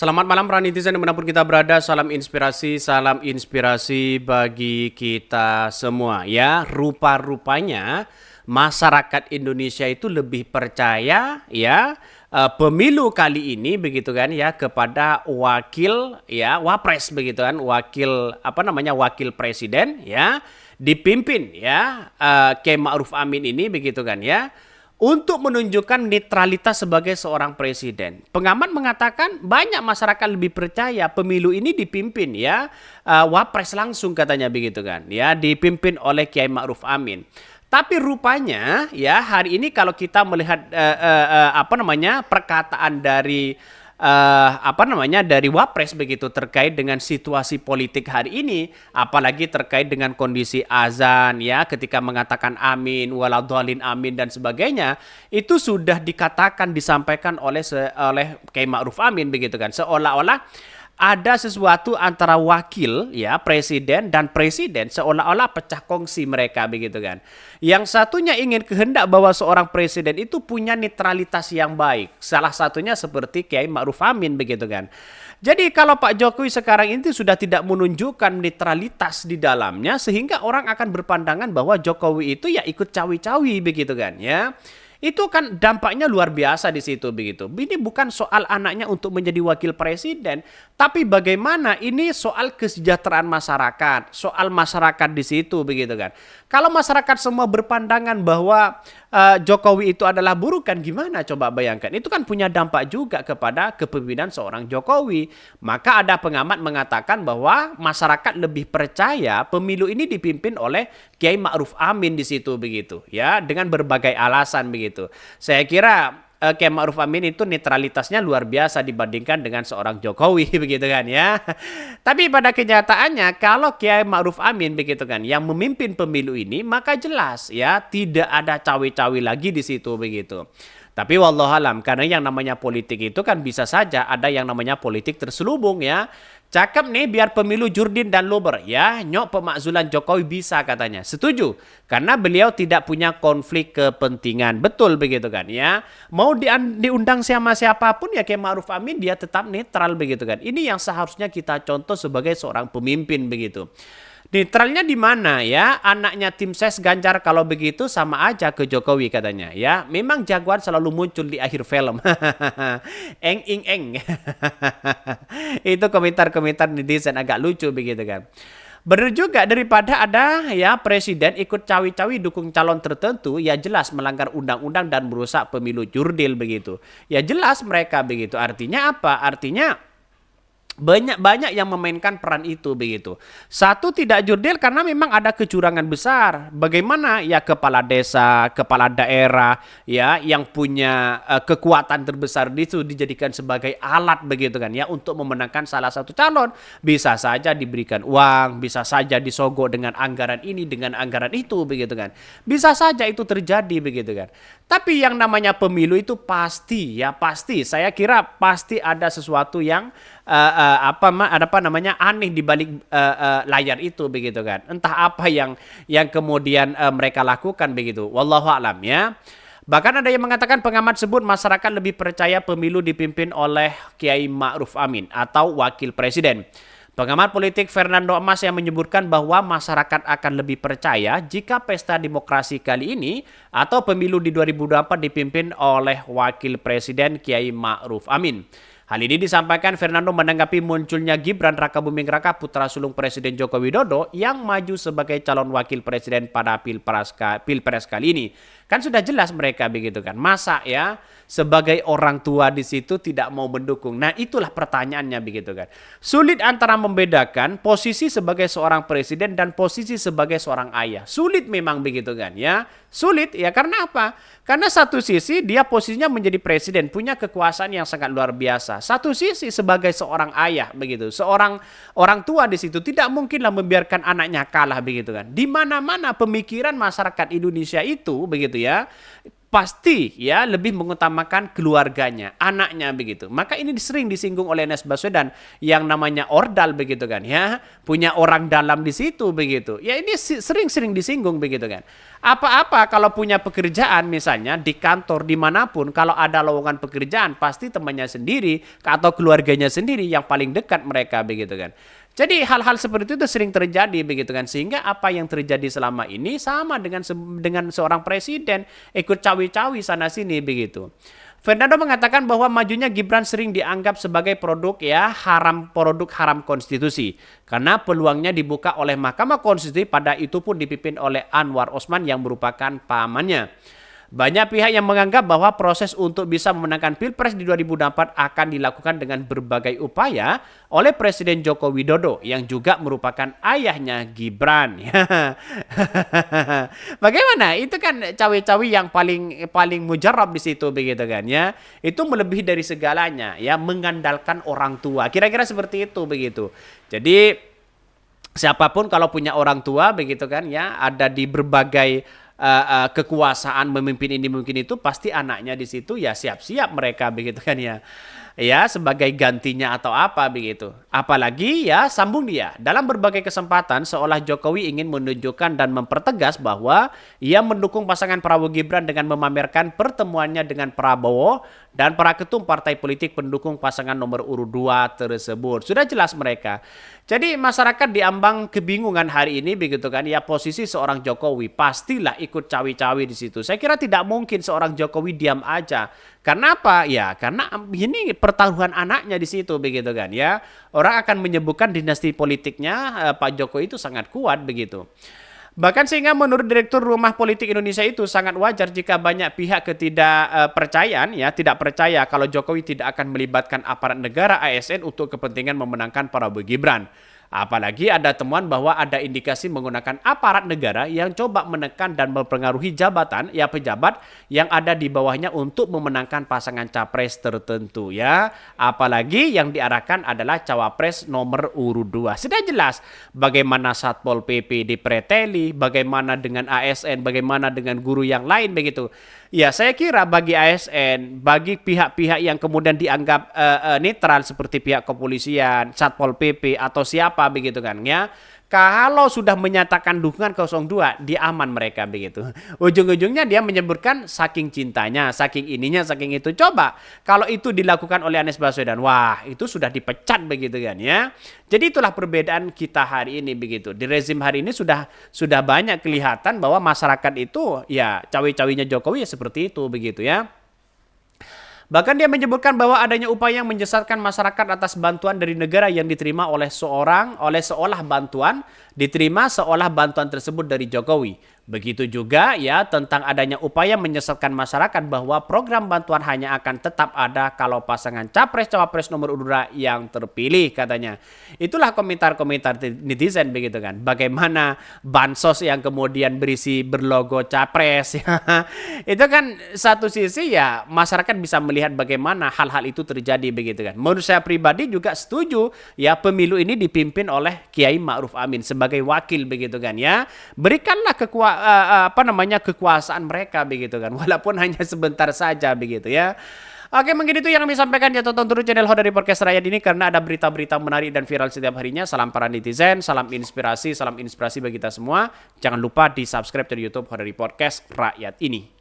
Selamat malam para netizen dimanapun kita berada, salam inspirasi bagi kita semua ya. Rupa-rupanya masyarakat Indonesia itu lebih percaya ya pemilu kali ini begitu kan ya kepada wakil ya wapres begitu kan, wakil presiden ya, dipimpin ya Kiai Ma'ruf Amin ini begitu kan ya, untuk menunjukkan netralitas sebagai seorang presiden. Pengamat mengatakan banyak masyarakat lebih percaya pemilu ini dipimpin ya wapres langsung katanya begitu kan ya, dipimpin oleh Kiai Ma'ruf Amin. Tapi rupanya ya hari ini kalau kita melihat perkataan dari dari wapres begitu terkait dengan situasi politik hari ini, apalagi terkait dengan kondisi azan ya, ketika mengatakan amin waladhdallin amin dan sebagainya, itu sudah dikatakan disampaikan oleh Kiai Ma'ruf Amin begitu kan, seolah-olah ada sesuatu antara wakil ya presiden dan presiden, seolah-olah pecah kongsi mereka begitu kan. Yang satunya ingin kehendak bahwa seorang presiden itu punya netralitas yang baik. Salah satunya seperti Kiai Ma'ruf Amin begitu kan. Jadi kalau Pak Jokowi sekarang ini sudah tidak menunjukkan netralitas di dalamnya, sehingga orang akan berpandangan bahwa Jokowi itu ya ikut cawi-cawi begitu kan ya. Itu kan dampaknya luar biasa di situ begitu. Ini bukan soal anaknya untuk menjadi wakil presiden, tapi bagaimana ini soal kesejahteraan masyarakat, soal masyarakat di situ begitu kan. Kalau masyarakat semua berpandangan bahwa Jokowi itu adalah buruk kan gimana coba bayangkan. Itu kan punya dampak juga kepada kepemimpinan seorang Jokowi. Maka ada pengamat mengatakan bahwa masyarakat lebih percaya pemilu ini dipimpin oleh Kiai Ma'ruf Amin di situ begitu ya, dengan berbagai alasan begitu. Saya kira Kiai Ma'ruf Amin itu netralitasnya luar biasa dibandingkan dengan seorang Jokowi begitu kan ya. Tapi pada kenyataannya kalau Kiai Ma'ruf Amin begitu kan yang memimpin pemilu ini, maka jelas ya tidak ada cawe-cawe lagi di situ begitu. Tapi wallahualam, karena yang namanya politik itu kan bisa saja ada yang namanya politik terselubung ya. Cakep nih biar pemilu Jurdin dan Luber ya, nyok pemakzulan Jokowi bisa katanya. Setuju, karena beliau tidak punya konflik kepentingan. Betul begitu kan ya. Mau diundang sama siapapun ya Kiai Ma'ruf Amin dia tetap netral begitu kan. Ini yang seharusnya kita contoh sebagai seorang pemimpin begitu. Netralnya di mana ya? Anaknya tim ses Ganjar kalau begitu sama aja ke Jokowi katanya ya. Memang jagoan selalu muncul di akhir film. Eng ing eng. Itu komentar-komentar netizen agak lucu begitu kan. Benar juga, daripada ada ya presiden ikut cawi-cawi dukung calon tertentu, ya jelas melanggar undang-undang dan merusak pemilu jurdil begitu. Ya jelas mereka begitu. Artinya apa? Artinya banyak yang memainkan peran itu begitu. Satu, tidak jurdil karena memang ada kecurangan besar. Bagaimana ya kepala desa, kepala daerah ya yang punya kekuatan terbesar itu dijadikan sebagai alat begitu kan ya untuk memenangkan salah satu calon. Bisa saja diberikan uang, bisa saja disogok dengan anggaran ini, dengan anggaran itu begitu kan. Bisa saja itu terjadi begitu kan. Tapi yang namanya pemilu itu pasti ya pasti, saya kira pasti ada sesuatu yang aneh di balik layar itu begitu kan. Entah apa yang kemudian mereka lakukan begitu. Wallahu a'lam ya. Bahkan ada yang mengatakan pengamat sebut masyarakat lebih percaya pemilu dipimpin oleh Kiai Ma'ruf Amin atau wakil presiden. Pengamat politik Fernando Emas yang menyebutkan bahwa masyarakat akan lebih percaya jika pesta demokrasi kali ini atau pemilu di 2024 dipimpin oleh wakil presiden Kiai Ma'ruf Amin. Hal ini disampaikan Fernando menanggapi munculnya Gibran Rakabuming Raka putra sulung Presiden Joko Widodo yang maju sebagai calon wakil presiden pada Pilpres kali ini. Kan sudah jelas mereka begitu kan. Masa ya sebagai orang tua di situ tidak mau mendukung. Nah, itulah pertanyaannya begitu kan. Sulit antara membedakan posisi sebagai seorang presiden dan posisi sebagai seorang ayah. Sulit memang begitu kan ya. Sulit ya karena apa? Karena satu sisi dia posisinya menjadi presiden, punya kekuasaan yang sangat luar biasa. Satu sisi sebagai seorang ayah begitu, seorang orang tua di situ tidak mungkinlah membiarkan anaknya kalah begitu kan. Di mana-mana pemikiran masyarakat Indonesia itu begitu ya, pasti ya lebih mengutamakan keluarganya, anaknya begitu. Maka ini sering disinggung oleh Anies Baswedan yang namanya ordal begitu kan ya, punya orang dalam di situ begitu. Ya ini sering-sering disinggung begitu kan. Apa-apa kalau punya pekerjaan misalnya di kantor dimanapun, kalau ada lowongan pekerjaan pasti temannya sendiri atau keluarganya sendiri yang paling dekat mereka begitu kan. Jadi hal-hal seperti itu sering terjadi begitu kan, sehingga apa yang terjadi selama ini sama dengan seorang presiden ikut cawi-cawi sana sini begitu. Fernando mengatakan bahwa majunya Gibran sering dianggap sebagai produk haram konstitusi karena peluangnya dibuka oleh Mahkamah Konstitusi, pada itu pun dipimpin oleh Anwar Osman yang merupakan pamannya. Banyak pihak yang menganggap bahwa proses untuk bisa memenangkan Pilpres di 2024 akan dilakukan dengan berbagai upaya oleh Presiden Joko Widodo yang juga merupakan ayahnya Gibran. Bagaimana? Itu kan cawe-cawe yang paling mujarab di situ begitu kan ya. Itu melebihi dari segalanya ya, mengandalkan orang tua. Kira-kira seperti itu begitu. Jadi siapapun kalau punya orang tua begitu kan ya, ada di berbagai kekuasaan, memimpin ini mungkin itu, pasti anaknya di situ ya siap-siap mereka begitu kan ya sebagai gantinya atau apa begitu. Apalagi ya sambung dia dalam berbagai kesempatan seolah Jokowi ingin menunjukkan dan mempertegas bahwa ia mendukung pasangan Prabowo Gibran dengan memamerkan pertemuannya dengan Prabowo dan para ketum partai politik pendukung pasangan nomor urut 2 tersebut. Sudah jelas mereka. Jadi masyarakat diambang kebingungan hari ini begitu kan ya, posisi seorang Jokowi pastilah ikut cawi-cawi di situ. Saya kira tidak mungkin seorang Jokowi diam aja. Karena apa? Ya karena ini pertaruhan anaknya di situ begitu kan ya. Orang akan menyebutkan dinasti politiknya Pak Jokowi itu sangat kuat begitu. Bahkan sehingga menurut Direktur Rumah Politik Indonesia itu sangat wajar jika banyak pihak ketidakpercayaan ya, tidak percaya kalau Jokowi tidak akan melibatkan aparat negara ASN untuk kepentingan memenangkan Prabowo Gibran. Apalagi ada temuan bahwa ada indikasi menggunakan aparat negara yang coba menekan dan mempengaruhi pejabat yang ada di bawahnya untuk memenangkan pasangan capres tertentu ya. Apalagi yang diarahkan adalah cawapres nomor urut 2. Sudah jelas bagaimana Satpol PP dipreteli, bagaimana dengan ASN, bagaimana dengan guru yang lain begitu. Ya saya kira bagi ASN, bagi pihak-pihak yang kemudian dianggap netral seperti pihak kepolisian, Satpol PP atau siapa begitu kan ya. Kalau sudah menyatakan dukungan 02, dia aman mereka begitu. Ujung-ujungnya dia menyebutkan saking cintanya, saking ininya, saking itu. Coba kalau itu dilakukan oleh Anies Baswedan, wah itu sudah dipecat begitu kan ya. Jadi itulah perbedaan kita hari ini begitu. Di rezim hari ini sudah banyak kelihatan bahwa masyarakat itu ya cawe-cawinya Jokowi ya seperti itu begitu ya. Bahkan dia menyebutkan bahwa adanya upaya yang menyesatkan masyarakat atas bantuan dari negara yang diterima seolah bantuan tersebut dari Jokowi. Begitu juga ya tentang adanya upaya menyesatkan masyarakat bahwa program bantuan hanya akan tetap ada kalau pasangan capres-cawapres nomor urut 2 yang terpilih katanya. Itulah komentar-komentar netizen begitu kan. Bagaimana bansos yang kemudian berlogo capres ya. Itu kan satu sisi ya masyarakat bisa melihat bagaimana hal-hal itu terjadi begitu kan. Menurut saya pribadi juga setuju ya pemilu ini dipimpin oleh Kiai Ma'ruf Amin sebagai wakil begitu kan ya. Berikanlah kekuasaan mereka begitu kan, walaupun hanya sebentar saja begitu ya. Oke, mungkin itu yang kami sampaikan ya, tonton terus channel Hodari Podcast Rakyat ini karena ada berita-berita menarik dan viral setiap harinya. Salam para netizen, salam inspirasi bagi kita semua. Jangan lupa di subscribe di YouTube Hodari Podcast Rakyat ini.